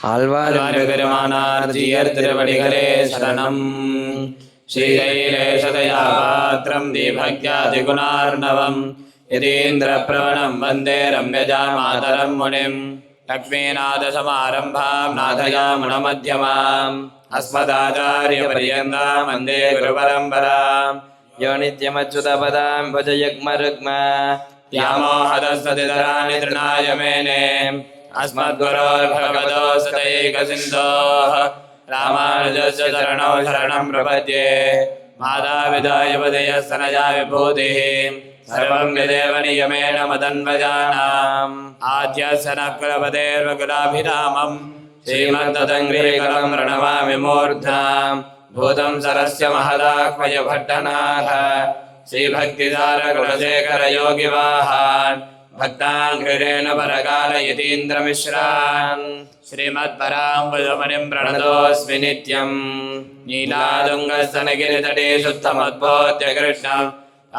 ஆழ்வார் பெருமானார் ஜீயர் திருவடிகளே சரணம். ஸ்ரீகைலேஷதயா பாத்ரம் தீபக்யாதிகுணார்ணவம் யதீந்திரப்ரவணம் வந்தே ரம்யஜா மாதரம் முனிம். லக்ஷ்மீநாதசமாரம்பாம் நாதயாமுனமध्यமாம் அஸ்மதாச்சார்யபர்யந்தாம் வந்தே குருபரம்பராம். யோ நித்யமच्युतपदां भजयग्मरुग्मा व्यामोहतस्तदितराणि तृणाय मेने. अस्मद्गुरोर्भगवतोऽस्य दैकसिन्धोः रामानुजस्य चरणौ शरणं प्रपद्ये. मातापितायुपदयस्तनया विभूतिः सर्वं यदेव नियमेन मदन्वजानाम्. आद्यस्य नः कुलपतेर्वकुलाभिरामम् श्रीमद्तदङ्घ्रिकलं प्रणमामि मूर्ध्नाम्. भूतं सरस्य महदाह्वय भट्टनाथ श्रीभक्तिसारकुलशेखर योगिवाहान् भक्ताङ्घ्रिरेण परकाल यतीन्द्रमिश्रान्. श्रीमत्पराम्बुजमुनिं प्रणतोऽस्मि नित्यम्. नीलातुङ्गस्तनगिरितटे शुद्धमद्बोध्य कृष्णम्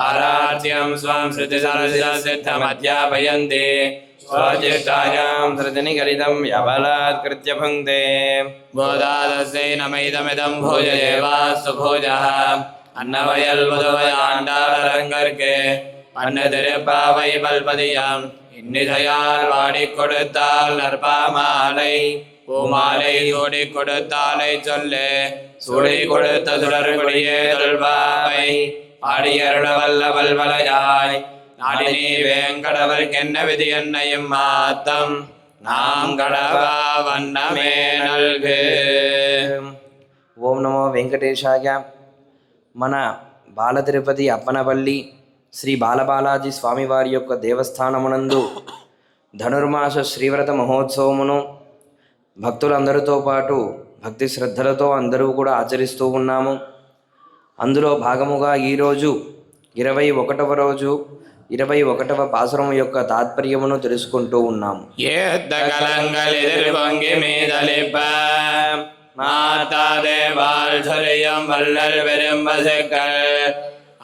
आराध्यं स्वं श्रुतिसरसिद्धमध्यापयन्ति. स्वज्येष्ठायां श्रुतिनिगलितं यबलात्कृत्य भुङ्क्ते. बोधादस्यै नमैदमिदं भोजदेवास्तु भोजः अन्नवयल्मुदवयाण्डालरङ्गर्के अन्नतिरुप्पाவை பல்பதியாம். இன்னிசையால் வாடி கொடுத்தால் நற்பாமாலை பூமாலை சூடி கொடுத்தாலை சொல்லே. சூடி கொடுத்த சுடர்கொடியே தொல்பாவை பாடியருள வல்ல வல்வலையாய். நாடினி வேங்கடவர்க்கென்ன விதி என்னையும் மாத்தம் நாம் கடவா வண்ணமே நல்கு. ఓం నమో వెంకటేశాయ. మన బాల తిరుపతి అప్పనపల్లి శ్రీ బాలబాలాజీ స్వామివారి యొక్క దేవస్థానమునందు ధనుర్మాస శ్రీవ్రత మహోత్సవమును భక్తులందరితో పాటు భక్తి శ్రద్ధలతో అందరూ కూడా ఆచరిస్తూ ఉన్నాము. అందులో భాగముగా ఈరోజు 21వ రోజు 21వ పాసురం యొక్క తాత్పర్యమును తెలుసుకుంటూ ఉన్నాము.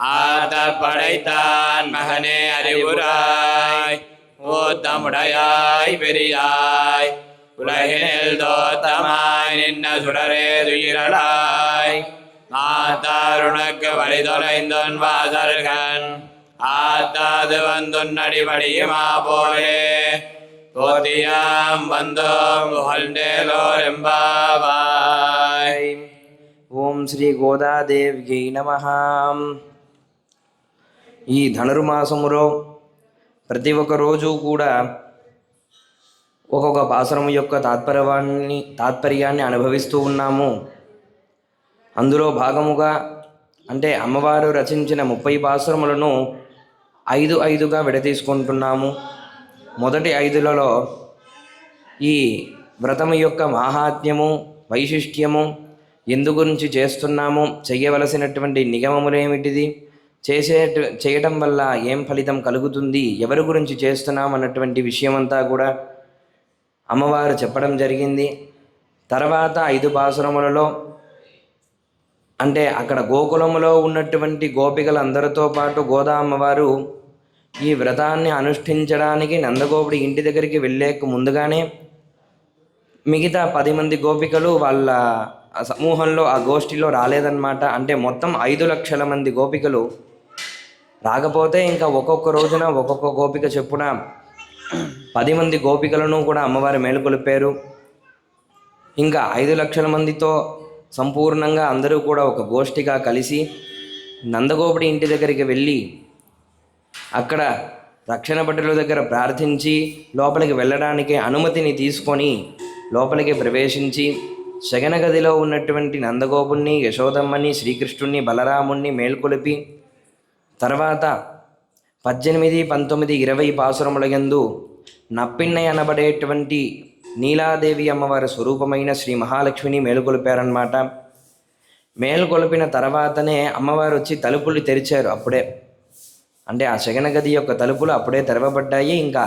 ஆத்த படைத்தான் மகனே அறிவுராய் ஓத்தமுடையாய் பெரியாய் உலகினில் தோத்தமாய் நின்ன சுடரே துயிரலாய். மாத்தாருணக்கு வழி தொலைந்தொன் வாசல்கண் ஆத்தாது வந்துன் அடிபடியுமா போலே. போதியாம் வந்தோம் புகழ்ந்தேலோரெம்பாவாய். ఓం శ్రీ గోదాదేవ్యై నమః. ఈ ధనుర్మాసములో ప్రతి ఒక్క రోజు కూడా ఒక్కొక్క పాసురం యొక్క తాత్పర్యాన్ని అనుభవిస్తూ ఉన్నాము. అందులో భాగముగా అంటే అమ్మవారు రచించిన 30 పాసురములను 5గా విడతీసుకుంటున్నాము. మొదటి 5లలో ఈ వ్రతము యొక్క మాహాత్మ్యము వైశిష్ట్యము ఎందు గురించి చేస్తున్నాము, చెయ్యవలసినటువంటి నియమములేమిటిది, చేయటం వల్ల ఏం ఫలితం కలుగుతుంది, ఎవరి గురించి చేస్తున్నాం అన్నటువంటి విషయమంతా కూడా అమ్మవారు చెప్పడం జరిగింది. తర్వాత 5 పాసురములలో అంటే అక్కడ గోకులములో ఉన్నటువంటి గోపికలందరితో పాటు గోదా అమ్మవారు ఈ వ్రతాన్ని అనుష్ఠించడానికి నందగోపుడి ఇంటి దగ్గరికి వెళ్ళేక ముందుగానే మిగతా 10 మంది గోపికలు వాళ్ళ సమూహంలో ఆ గోష్ఠిలో రాలేదన్నమాట. అంటే మొత్తం 5 లక్షల మంది గోపికలు రాకపోతే ఇంకా ఒక్కొక్క రోజున ఒక్కొక్క గోపిక చెప్పున 10 మంది గోపికలను కూడా అమ్మవారు మేలుకొలిపారు. ఇంకా 5 లక్షల మందితో సంపూర్ణంగా అందరూ కూడా ఒక గోష్ఠిగా కలిసి నందగోపుడి ఇంటి దగ్గరికి వెళ్ళి అక్కడ రక్షణ భటుల దగ్గర ప్రార్థించి లోపలికి వెళ్ళడానికి అనుమతిని తీసుకొని లోపలికి ప్రవేశించి శయన గదిలో ఉన్నటువంటి నందగోపుణ్ణి, యశోదమ్మని, శ్రీకృష్ణుణ్ణి, బలరాముణ్ణి మేల్కొలిపి తర్వాత 18, 19, 20 పాసురముల యందు నప్పిన్నై అనబడేటువంటి నీలాదేవి అమ్మవారి స్వరూపమైన శ్రీ మహాలక్ష్మిని మేలుకొలిపారన్నమాట. మేలుకొలిపిన తర్వాతనే అమ్మవారు వచ్చి తలుపులు తెరిచారు. అప్పుడే అంటే ఆ శయన గది యొక్క తలుపులు అప్పుడే తెరవబడ్డాయి. ఇంకా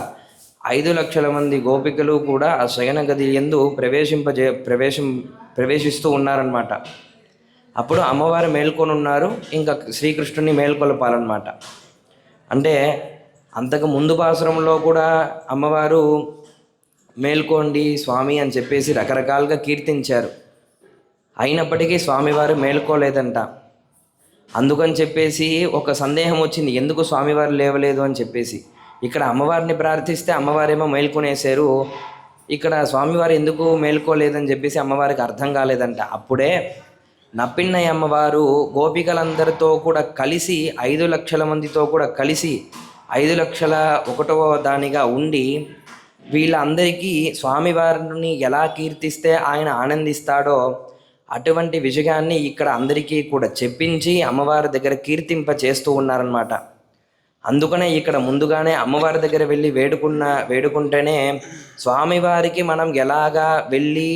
5 లక్షల మంది గోపికలు కూడా ఆ శయన గది యందు ప్రవేశిస్తూ ఉన్నారన్నమాట. అప్పుడు అమ్మవారు మేల్కొని ఉన్నారు. ఇంకా శ్రీకృష్ణుని మేల్కొలపాలన్నమాట. అంటే అంతకు ముందు పాసురంలో కూడా అమ్మవారు మేల్కోండి స్వామి అని చెప్పేసి రకరకాలుగా కీర్తించారు. అయినప్పటికీ స్వామివారు మేల్కోలేదంట. అందుకని చెప్పేసి ఒక సందేహం వచ్చింది, ఎందుకు స్వామివారు లేవలేదు అని చెప్పేసి. ఇక్కడ అమ్మవారిని ప్రార్థిస్తే అమ్మవారేమో మేల్కొనేశారు, ఇక్కడ స్వామివారు ఎందుకు మేల్కోలేదని చెప్పేసి అమ్మవారికి అర్థం కాలేదంట. అప్పుడే నప్పిన్నయ్య అమ్మవారు గోపికలందరితో కూడా కలిసి 5 లక్షల మందితో కూడా కలిసి 5,01,వ దానిగా ఉండి వీళ్ళందరికీ స్వామివారిని ఎలా కీర్తిస్తే ఆయన ఆనందిస్తాడో అటువంటి విషయాన్ని ఇక్కడ అందరికీ కూడా చెప్పించి అమ్మవారి దగ్గర కీర్తింప చేస్తూ ఉన్నారనమాట. అందుకనే ఇక్కడ ముందుగానే అమ్మవారి దగ్గర వెళ్ళి వేడుకుంటేనే స్వామివారికి మనం ఎలాగా వెళ్ళి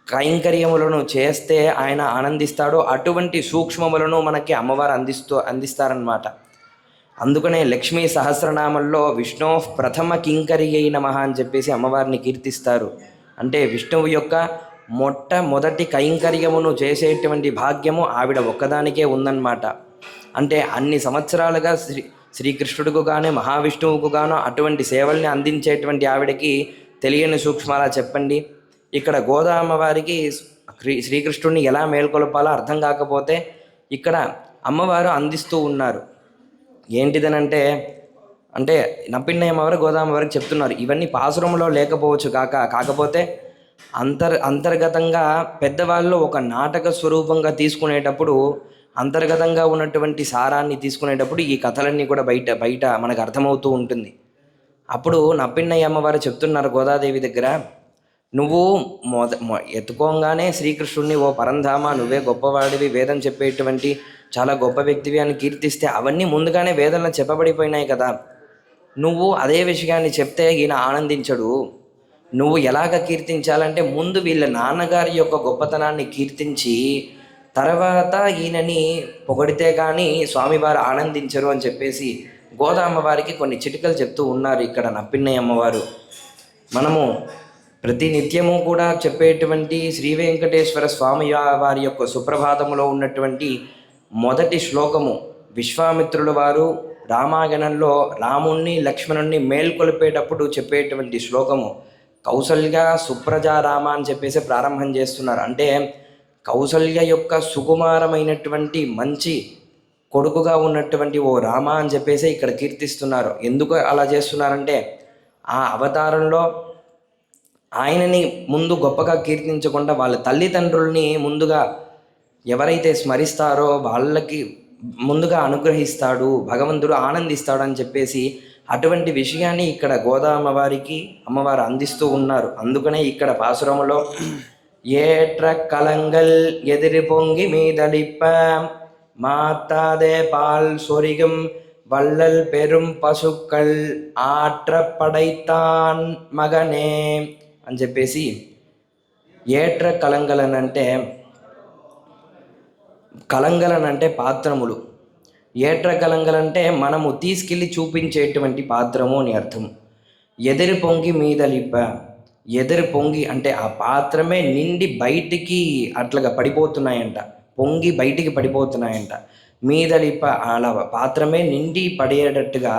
కైంకర్యములను చేస్తే ఆయన ఆనందిస్తాడో అటువంటి సూక్ష్మములను మనకి అమ్మవారు అందిస్తారనమాట. అందుకనే లక్ష్మీ సహస్రనామంలో విష్ణు ప్రథమ కింకర్యై నమః అని చెప్పేసి అమ్మవారిని కీర్తిస్తారు. అంటే విష్ణువు యొక్క మొట్టమొదటి కైంకర్యమును చేసేటువంటి భాగ్యము ఆవిడ ఒక్కదానికే ఉందన్నమాట. అంటే అన్ని సంవత్సరాలుగా శ్రీకృష్ణుడికి కానీ మహావిష్ణువుకు గాను అటువంటి సేవల్ని అందించేటువంటి ఆవిడకి తెలియని సూక్ష్మాలా చెప్పండి. ఇక్కడ గోదామ్మవారికి శ్రీకృష్ణుడిని ఎలా మేల్కొల్పాలో అర్థం కాకపోతే ఇక్కడ అమ్మవారు అందిస్తూ ఉన్నారు. ఏంటిదనంటే నప్పిన్నయ్య అమ్మవారు గోదామ్మవారికి చెప్తున్నారు, ఇవన్నీ పాసురంలో లేకపోవచ్చు కాకపోతే అంతర్గతంగా పెద్దవాళ్ళు ఒక నాటక స్వరూపంగా తీసుకునేటప్పుడు అంతర్గతంగా ఉన్నటువంటి సారాన్ని తీసుకునేటప్పుడు ఈ కథలన్నీ కూడా బయట మనకు అర్థమవుతూ ఉంటుంది. అప్పుడు నప్పిన్నయ్య అమ్మవారు చెప్తున్నారు గోదాదేవి దగ్గర, నువ్వు ఎత్తుకోగానే శ్రీకృష్ణుడిని ఓ పరంధామ నువ్వే గొప్పవాడివి, వేదం చెప్పేటువంటి చాలా గొప్ప వ్యక్తివి అని కీర్తిస్తే అవన్నీ ముందుగానే వేదంలో చెప్పబడిపోయినాయి కదా. నువ్వు అదే విషయాన్ని చెప్తే ఈయన ఆనందించడు. నువ్వు ఎలాగ కీర్తించాలంటే ముందు వీళ్ళ నాన్నగారి యొక్క గొప్పతనాన్ని కీర్తించి తర్వాత ఈయనని పొగిడితే కానీ స్వామివారు ఆనందించరు అని చెప్పేసి గోదామ్మవారికి కొన్ని చిటికలు చెప్తూ ఉన్నారు ఇక్కడ నప్పిన్నయ్య అమ్మవారు. మనము ప్రతి నిత్యము కూడా చెప్పేటువంటి శ్రీ వెంకటేశ్వర స్వామి వారి యొక్క సుప్రభాతములో ఉన్నటువంటి మొదటి శ్లోకము విశ్వామిత్రుల వారు రామాయణంలో రాముణ్ణి లక్ష్మణుణ్ణి మేల్కొల్పేటప్పుడు చెప్పేటువంటి శ్లోకము కౌసల్య సుప్రజారామ అని చెప్పేసి ప్రారంభం చేస్తున్నారు. అంటే కౌసల్య యొక్క సుకుమారమైనటువంటి మంచి కొడుకుగా ఉన్నటువంటి ఓ రామ అని చెప్పేసి ఇక్కడ కీర్తిస్తున్నారు. ఎందుకు అలా చేస్తున్నారంటే ఆ అవతారంలో ఆయనని ముందు గొప్పగా కీర్తించకుండా వాళ్ళ తల్లిదండ్రుల్ని ముందుగా ఎవరైతే స్మరిస్తారో వాళ్ళకి ముందుగా అనుగ్రహిస్తాడు, భగవంతుడు ఆనందిస్తాడు అని చెప్పేసి అటువంటి విషయాన్ని ఇక్కడ గోదామ్మవారికి అమ్మవారు అందిస్తూ ఉన్నారు. అందుకనే ఇక్కడ పాసురములో ఏట్ర కలంగల్ ఎదిరి పొంగి మీదలిప్ప మాతాదే పాల్ సొరిగం వల్లల్ పెరుం పశుక్కల్ ఆట్ర పడైతాన్ మగనే అని చెప్పేసి ఏట్ర కలంగలనంటే పాత్రములు, ఏట్ర కలంగలంటే మనము తీసుకెళ్ళి చూపించేటువంటి పాత్రము అని అర్థం. ఎదిరి పొంగి మీదలిప్ప, ఎదిరి పొంగి అంటే ఆ పాత్రమే నిండి బయటికి అట్లాగా పడిపోతున్నాయంట, పొంగి బయటికి పడిపోతున్నాయంట. మీదలిప్ప అలా పాత్రమే నిండి పడేటట్టుగా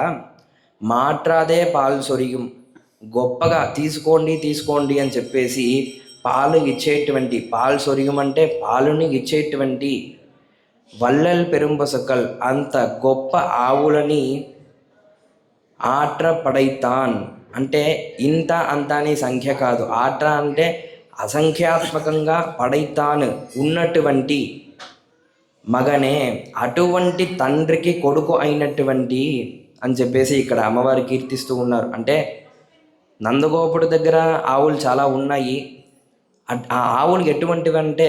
మాట్రాదే పాలు సొరిగం గొప్పగా తీసుకోండి అని చెప్పేసి పాలు ఇచ్చేటువంటి పాలు సొరిగం అంటే పాలుని ఇచ్చేటువంటి వల్లల్ పెరుంపసకల్ అంత గొప్ప ఆవులని ఆట్ర పడైతాన్ అంటే ఇంత అంత అని సంఖ్య కాదు, ఆట్ర అంటే అసంఖ్యాత్మకంగా పడైతాన్ ఉన్నటువంటి మగనే అటువంటి తండ్రికి కొడుకు అయినటువంటి అని చెప్పేసి ఇక్కడ అమ్మవారు కీర్తిస్తూ ఉన్నారు. అంటే నందగోపుడు దగ్గర ఆవులు చాలా ఉన్నాయి. ఆ ఆవులు ఎటువంటివి అంటే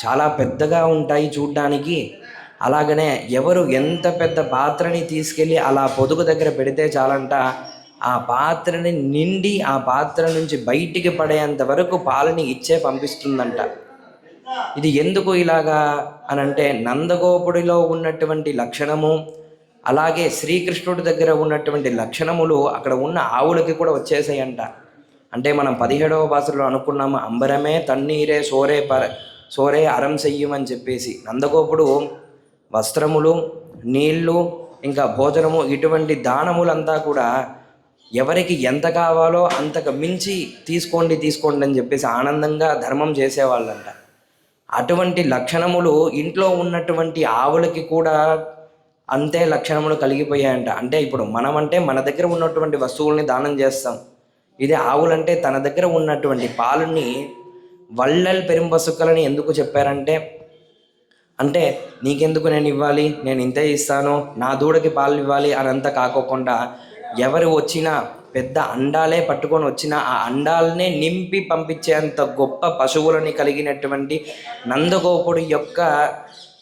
చాలా పెద్దగా ఉంటాయి చూడ్డానికి. అలాగనే ఎవరు ఎంత పెద్ద పాత్రని తీసుకెళ్ళి అలా పొదుగు దగ్గర పెడితే చాలంట ఆ పాత్రని నిండి ఆ పాత్ర నుంచి బయటికి పడేంత వరకు పాలని ఇచ్చే పంపిస్తుందంట. ఇది ఎందుకు ఇలాగా అనంటే నందగోపుడిలో ఉన్నటువంటి లక్షణము అలాగే శ్రీకృష్ణుడి దగ్గర ఉన్నటువంటి లక్షణములు అక్కడ ఉన్న ఆవులకి కూడా వచ్చేసాయంట. అంటే మనం 17వ భాషలో అనుకున్నాము అంబరమే తన్నీరే సోరే అరం చెయ్యమని చెప్పేసి. నందగోపుడు వస్త్రములు, నీళ్లు, ఇంకా భోజనము ఇటువంటి దానములంతా కూడా ఎవరికి ఎంత కావాలో అంతకు మించి తీసుకోండి అని చెప్పేసి ఆనందంగా ధర్మం చేసేవాళ్ళంట. అటువంటి లక్షణములు ఇంట్లో ఉన్నటువంటి ఆవులకి కూడా అంతే లక్షణములు కలిగిపోయాయంట. అంటే ఇప్పుడు మనమంటే మన దగ్గర ఉన్నటువంటి వస్తువుల్ని దానం చేస్తాం. ఇదే ఆవులంటే తన దగ్గర ఉన్నటువంటి పాలని వల్లల్ పెరుంపసుక్కలని ఎందుకు చెప్పారంటే, అంటే నీకెందుకు నేను ఇవ్వాలి, నేను ఇంతే ఇస్తాను, నా దూడకి పాలు ఇవ్వాలి అని అంతా కాకోకుండా ఎవరు వచ్చినా పెద్ద అండాలే పట్టుకొని వచ్చినా ఆ అండాలనే నింపి పంపించేంత గొప్ప పశువులని కలిగినటువంటి నందగోపుడు యొక్క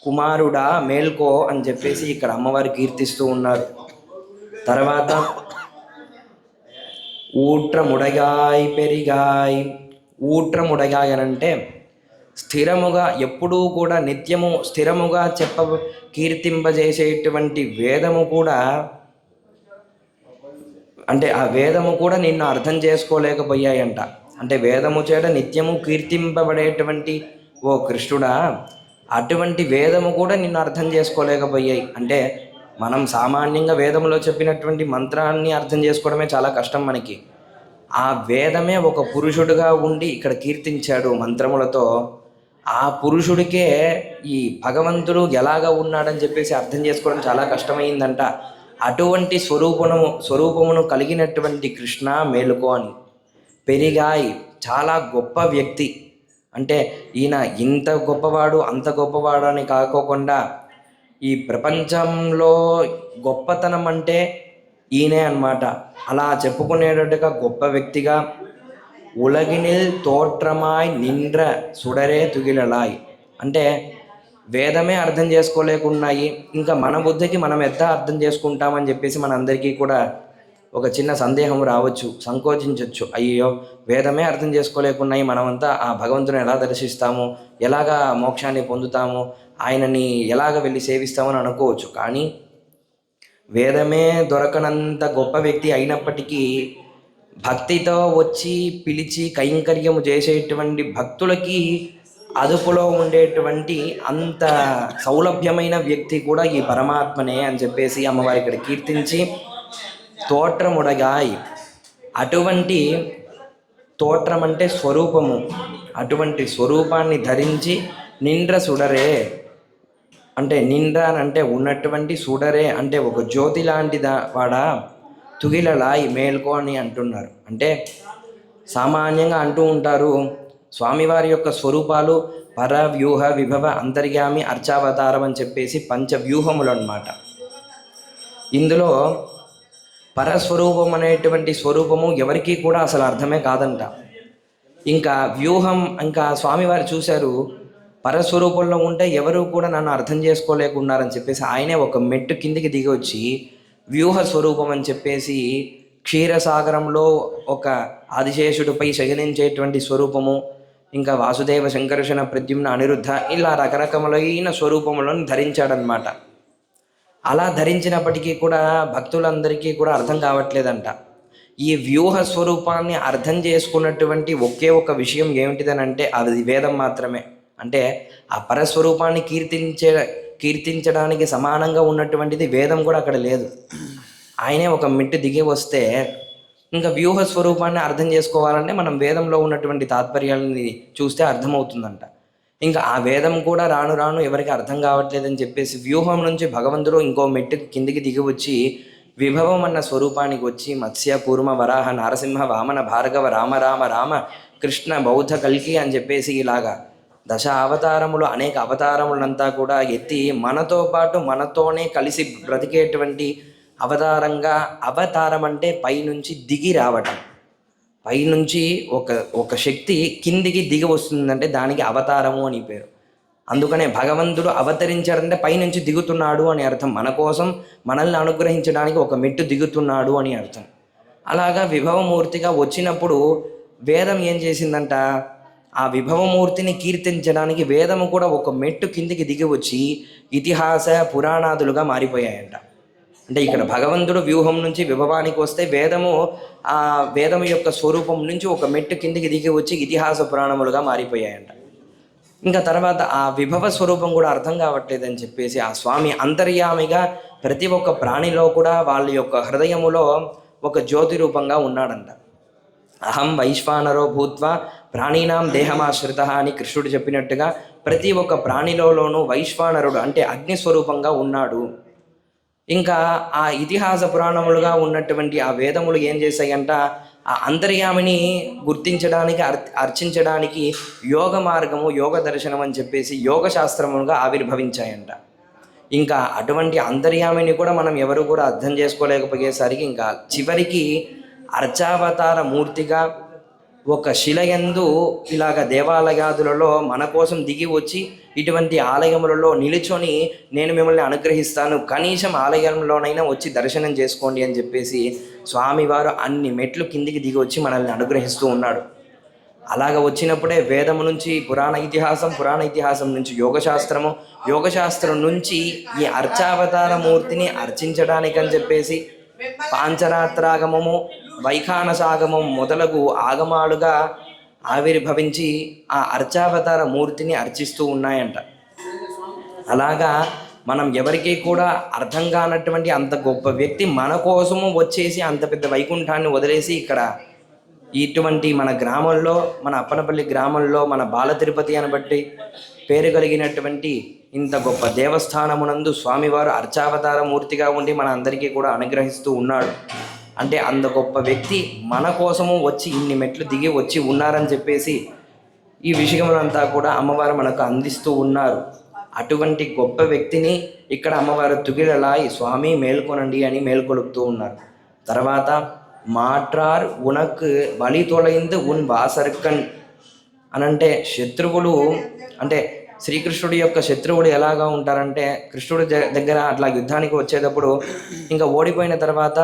కుమారుడా మేల్కో అని చెప్పేసి ఇక్కడ అమ్మవారు కీర్తిస్తూ ఉన్నారు. తర్వాత ఊట్రముడగాయ్ పెరిగాయ్. ఊట్రముడగాయ్ అనంటే స్థిరముగా ఎప్పుడూ కూడా నిత్యము స్థిరముగా కీర్తింపజేసేటువంటి వేదము కూడా, అంటే ఆ వేదము కూడా నిన్ను అర్థం చేసుకోలేకపోయాయంట. అంటే వేదము చేత నిత్యము కీర్తింపబడేటువంటి ఓ కృష్ణుడా, అటువంటి వేదము కూడా నిన్ను అర్థం చేసుకోలేకపోయాయి. అంటే మనం సామాన్యంగా వేదంలో చెప్పినటువంటి మంత్రాన్ని అర్థం చేసుకోవడమే చాలా కష్టం మనకి. ఆ వేదమే ఒక పురుషుడుగా ఉండి ఇక్కడ కీర్తించాడు మంత్రములతో. ఆ పురుషుడికే ఈ భగవంతుడు ఎలాగా ఉన్నాడని చెప్పేసి అర్థం చేసుకోవడం చాలా కష్టమైందంట. అటువంటి స్వరూపమును కలిగినటువంటి కృష్ణ మేలుకో అని. పెరిగాయ్ చాలా గొప్ప వ్యక్తి. అంటే ఈయన ఇంత గొప్పవాడు అంత గొప్పవాడు అని కాకోకుండా ఈ ప్రపంచంలో గొప్పతనం అంటే ఈయనే అన్నమాట. అలా చెప్పుకునేటట్టుగా గొప్ప వ్యక్తిగా ఉలగినిల్ తోట్రమాయ్ నిండ్ర సుడరే తుగిలలాయ్. అంటే వేదమే అర్థం చేసుకోలేకున్నాయి, ఇంకా మన బుద్ధికి మనం ఎంత అర్థం చేసుకుంటామని చెప్పేసి మనందరికీ కూడా ఒక చిన్న సందేహం రావచ్చు, సంకోచించవచ్చు. అయ్యో వేదమే అర్థం చేసుకోలేకున్నాయి, మనమంతా ఆ భగవంతుని ఎలా దర్శిస్తాము, ఎలాగా మోక్షాన్ని పొందుతాము, ఆయనని ఎలాగ వెళ్ళి సేవిస్తామని అనుకోవచ్చు. కానీ వేదమే దొరకనంత గొప్ప వ్యక్తి అయినప్పటికీ భక్తితో వచ్చి పిలిచి కైంకర్యము చేసేటువంటి భక్తులకి అదుపులో ఉండేటువంటి అంత సౌలభ్యమైన వ్యక్తి కూడా ఈ పరమాత్మనే అని చెప్పేసి అమ్మవారి ఇక్కడ కీర్తించి తోట్రముడగాయ్. అటువంటి తోట్రం అంటే స్వరూపము, అటువంటి స్వరూపాన్ని ధరించి నిండ్ర సుడరే అంటే నిండ్ర అంటే ఉన్నటువంటి, సుడరే అంటే ఒక జ్యోతి లాంటి వాడా, తుగిలలాయ్ మేల్కో అని అంటున్నారు. అంటే సామాన్యంగా అంటూ ఉంటారు స్వామివారి యొక్క స్వరూపాలు పర వ్యూహ విభవ అంతర్యామి అర్చావతారం అని చెప్పేసి పంచవ్యూహములు అన్నమాట. ఇందులో పరస్వరూపం అనేటువంటి స్వరూపము ఎవరికీ కూడా అసలు అర్థమే కాదంట. ఇంకా వ్యూహం, ఇంకా స్వామివారు చూశారు పరస్వరూపంలో ఉంటే ఎవరు కూడా నన్ను అర్థం చేసుకోలేకున్నారని చెప్పేసి ఆయనే ఒక మెట్టు కిందికి దిగి వచ్చి వ్యూహ స్వరూపం అని చెప్పేసి క్షీరసాగరంలో ఒక ఆదిశేషుడిపై శయనించేటువంటి స్వరూపము, ఇంకా వాసుదేవ శంకర్షణ ప్రద్యుమ్న అనిరుద్ధ ఇలా రకరకములైన స్వరూపములను ధరించాడనమాట. అలా ధరించినప్పటికీ కూడా భక్తులందరికీ కూడా అర్థం కావట్లేదంట. ఈ వ్యూహ స్వరూపాన్ని అర్థం చేసుకున్నటువంటి ఒకే ఒక విషయం ఏమిటిదనంటే అది వేదం మాత్రమే. అంటే ఆ పరస్వరూపాన్ని కీర్తించడానికి సమానంగా ఉన్నటువంటిది వేదం కూడా అక్కడ లేదు. ఆయనే ఒక మెట్టు దిగి వస్తే ఇంకా వ్యూహ స్వరూపాన్ని అర్థం చేసుకోవాలంటే మనం వేదంలో ఉన్నటువంటి తాత్పర్యాలని చూస్తే అర్థమవుతుందంట. ఇంకా ఆ వేదం కూడా రాను రాను ఎవరికి అర్థం కావట్లేదని చెప్పేసి వ్యూహం నుంచి భగవంతుడు ఇంకో మెట్టు కిందికి దిగి వచ్చి విభవం అన్న స్వరూపానికి వచ్చి మత్స్య కూర్మ వరాహ నారసింహ వామన భార్గవ రామ రామ రామ కృష్ణ బౌద్ధ కల్కి అని చెప్పేసి ఇలాగా దశ అవతారములు అనేక అవతారములంతా కూడా ఎత్తి మనతో పాటు మనతోనే కలిసి బ్రతికేటువంటి అవతారంగా, అవతారం అంటే పైనుంచి దిగి రావటం, పైనుంచి ఒక శక్తి కిందికి దిగి వస్తుందంటే దానికి అవతారము అని పేరు. అందుకనే భగవంతుడు అవతరించాడంటే పైనుంచి దిగుతున్నాడు అని అర్థం. మన కోసం మనల్ని అనుగ్రహించడానికి ఒక మెట్టు దిగుతున్నాడు అని అర్థం. అలాగా విభవమూర్తిగా వచ్చినప్పుడు వేదం ఏం చేసిందంట, ఆ విభవమూర్తిని కీర్తించడానికి వేదము కూడా ఒక మెట్టు కిందికి దిగి వచ్చి ఇతిహాస పురాణాదులుగా మారిపోయాయంట. అంటే ఇక్కడ భగవంతుడు వ్యూహం నుంచి విభవానికి వస్తే వేదము ఆ వేదము యొక్క స్వరూపం నుంచి ఒక మెట్టు కిందికి దిగి వచ్చి ఇతిహాస పురాణములుగా మారిపోయాయంట. ఇంకా తర్వాత ఆ విభవ స్వరూపం కూడా అర్థం కావట్లేదని చెప్పేసి ఆ స్వామి అంతర్యామిగా ప్రతి ఒక్క ప్రాణిలో కూడా వాళ్ళ యొక్క హృదయములో ఒక జ్యోతి రూపంగా ఉన్నాడంట. అహం వైశ్వానరో భూత్వా ప్రాణీనాం దేహమాశ్రిత అని కృష్ణుడు చెప్పినట్టుగా ప్రతి ఒక్క ప్రాణిలోనూ వైశ్వానరుడు అంటే అగ్నిస్వరూపంగా ఉన్నాడు. ఇంకా ఆ ఇతిహాస పురాణములుగా ఉన్నటువంటి ఆ వేదములు ఏం చేశాయంట, ఆ అంతర్యామిని గుర్తించడానికి అర్చించడానికి యోగ మార్గము, యోగ దర్శనం అని చెప్పేసి యోగ శాస్త్రములుగా ఆవిర్భవించాయంట. ఇంకా అటువంటి అంతర్యామిని కూడా మనం ఎవరు కూడా అర్థం చేసుకోలేకపోయేసరికి ఇంకా చివరికి అర్చావతార మూర్తిగా ఒక శిలయందు ఇలాగ దేవాలయాదులలో మన కోసం దిగి వచ్చి ఇటువంటి ఆలయములలో నిలుచొని నేను మిమ్మల్ని అనుగ్రహిస్తాను, కనీసం ఆలయంలోనైనా వచ్చి దర్శనం చేసుకోండి అని చెప్పేసి స్వామివారు అన్ని మెట్లు కిందికి దిగి వచ్చి మనల్ని అనుగ్రహిస్తూ ఉన్నాడు. అలాగ వచ్చినప్పుడే వేదము నుంచి పురాణ ఇతిహాసం నుంచి యోగశాస్త్రం నుంచి ఈ అర్చావతార మూర్తిని అర్చించడానికని చెప్పేసి పాంచరాత్రాగమము, వైఖానసాగమం మొదలగు ఆగమాలుగా ఆవిర్భవించి ఆ అర్చావతార మూర్తిని అర్చిస్తూ ఉన్నాయంట. అలాగా మనం ఎవరికీ కూడా అర్థం కానటువంటి అంత గొప్ప వ్యక్తి మన కోసము వచ్చేసి అంత పెద్ద వైకుంఠాన్ని వదిలేసి ఇక్కడ ఇటువంటి మన గ్రామంలో, మన అప్పనపల్లి గ్రామంలో, మన బాల తిరుపతి అని బట్టి పేరు కలిగినటువంటి ఇంత గొప్ప దేవస్థానమునందు స్వామివారు అర్చావతార మూర్తిగా ఉండి మన అందరికీ కూడా అనుగ్రహిస్తూ ఉన్నాడు. అంటే అంత గొప్ప వ్యక్తి మన కోసము వచ్చి ఇన్ని మెట్లు దిగి వచ్చి ఉన్నారని చెప్పేసి ఈ విషయములంతా కూడా అమ్మవారు మనకు అందిస్తూ ఉన్నారు. అటువంటి గొప్ప వ్యక్తిని ఇక్కడ అమ్మవారు తుగిలలాయి స్వామి మేల్కొనండి అని మేల్కొలుపుతూ ఉన్నారు. తర్వాత మాట్రార్ ఉనక్ బలి తొలైందు ఉన్ వాసర్కన్ అనంటే శత్రువులు అంటే శ్రీకృష్ణుడి యొక్క శత్రువులు ఎలాగా ఉంటారంటే కృష్ణుడి దగ్గర అట్లా యుద్ధానికి వచ్చేటప్పుడు ఇంకా ఓడిపోయిన తర్వాత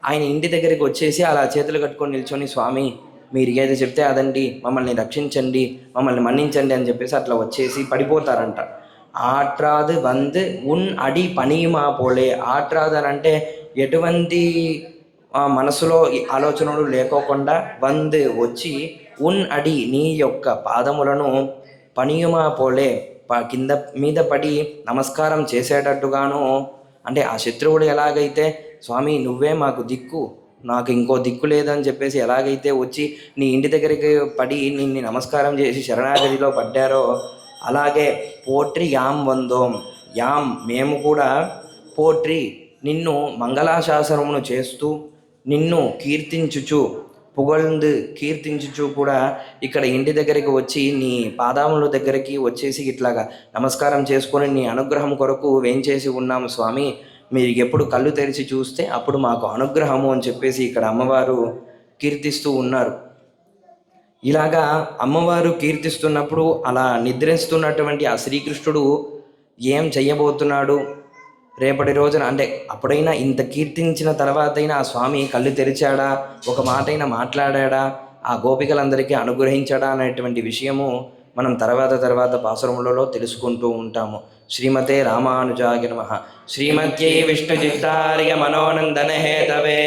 ఆయన ఇంటి దగ్గరికి వచ్చేసి అలా చేతులు కట్టుకొని నిల్చొని స్వామి మీరు ఏది చెప్తే అదండి, మమ్మల్ని రక్షించండి, మమ్మల్ని మన్నించండి అని చెప్పేసి అట్లా వచ్చేసి పడిపోతారంట. ఆట్రాదు వంద్ ఉన్ అడి పనిమా పోలే. ఆట్రాదు అని అంటే ఎటువంటి మనసులో ఆలోచనలు లేకోకుండా వంద్ వచ్చి ఉన్ అడి నీ యొక్క పాదములను పనియుమా పోలే కింద మీద పడి నమస్కారం చేసేటట్టుగాను. అంటే ఆ శత్రువుడు ఎలాగైతే స్వామి నువ్వే మాకు దిక్కు, నాకు ఇంకో దిక్కు లేదని చెప్పేసి ఎలాగైతే వచ్చి నీ ఇంటి దగ్గరికి పడి నిన్ను నమస్కారం చేసి శరణాగతిలో పడ్డారో అలాగే పోట్రి యాం వందోం యాం మేము కూడా పోట్రి నిన్ను మంగళాశాసనమును చేస్తూ నిన్ను కీర్తించుచు పుగழ்ந்து కీర్తించుచు కూడా ఇక్కడ ఇంటి దగ్గరికి వచ్చి నీ పాదముల దగ్గరికి వచ్చేసి ఇట్లాగా నమస్కారం చేసుకొని నీ అనుగ్రహం కొరకు వేంచేసి ఉన్నాము స్వామి, మీరు ఎప్పుడు కళ్ళు తెరిచి చూస్తే అప్పుడు మాకు అనుగ్రహము అని చెప్పేసి ఇక్కడ అమ్మవారు కీర్తిస్తూ ఉన్నారు. ఇలాగా అమ్మవారు కీర్తిస్తున్నప్పుడు అలా నిద్రిస్తున్నటువంటి ఆ శ్రీకృష్ణుడు ఏం చెయ్యబోతున్నాడు రేపటి రోజున, అంటే అప్పుడైనా ఇంత కీర్తించిన తర్వాత అయినా ఆ స్వామి కళ్ళు తెరిచాడా, ఒక మాట అయినా మాట్లాడా, ఆ గోపికలందరికీ అనుగ్రహించాడా అనేటువంటి విషయము మనం తర్వాత పాసురములలో తెలుసుకుంటూ ఉంటాము. శ్రీమతే రామానుజాయ నమః. శ్రీమత్యై విష్ణుచిత్తార్య మనోనందన హేతవే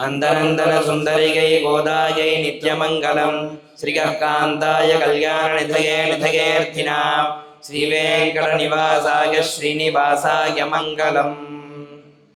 నందనందన సుందరిగై గోదాయై నిత్యమంగళం. శ్రీకాంతాయ కళ్యాణ నిధయేర్థినాం శ్రీవేంకట నివాసాయ శ్రీనివాసాయ మంగళం.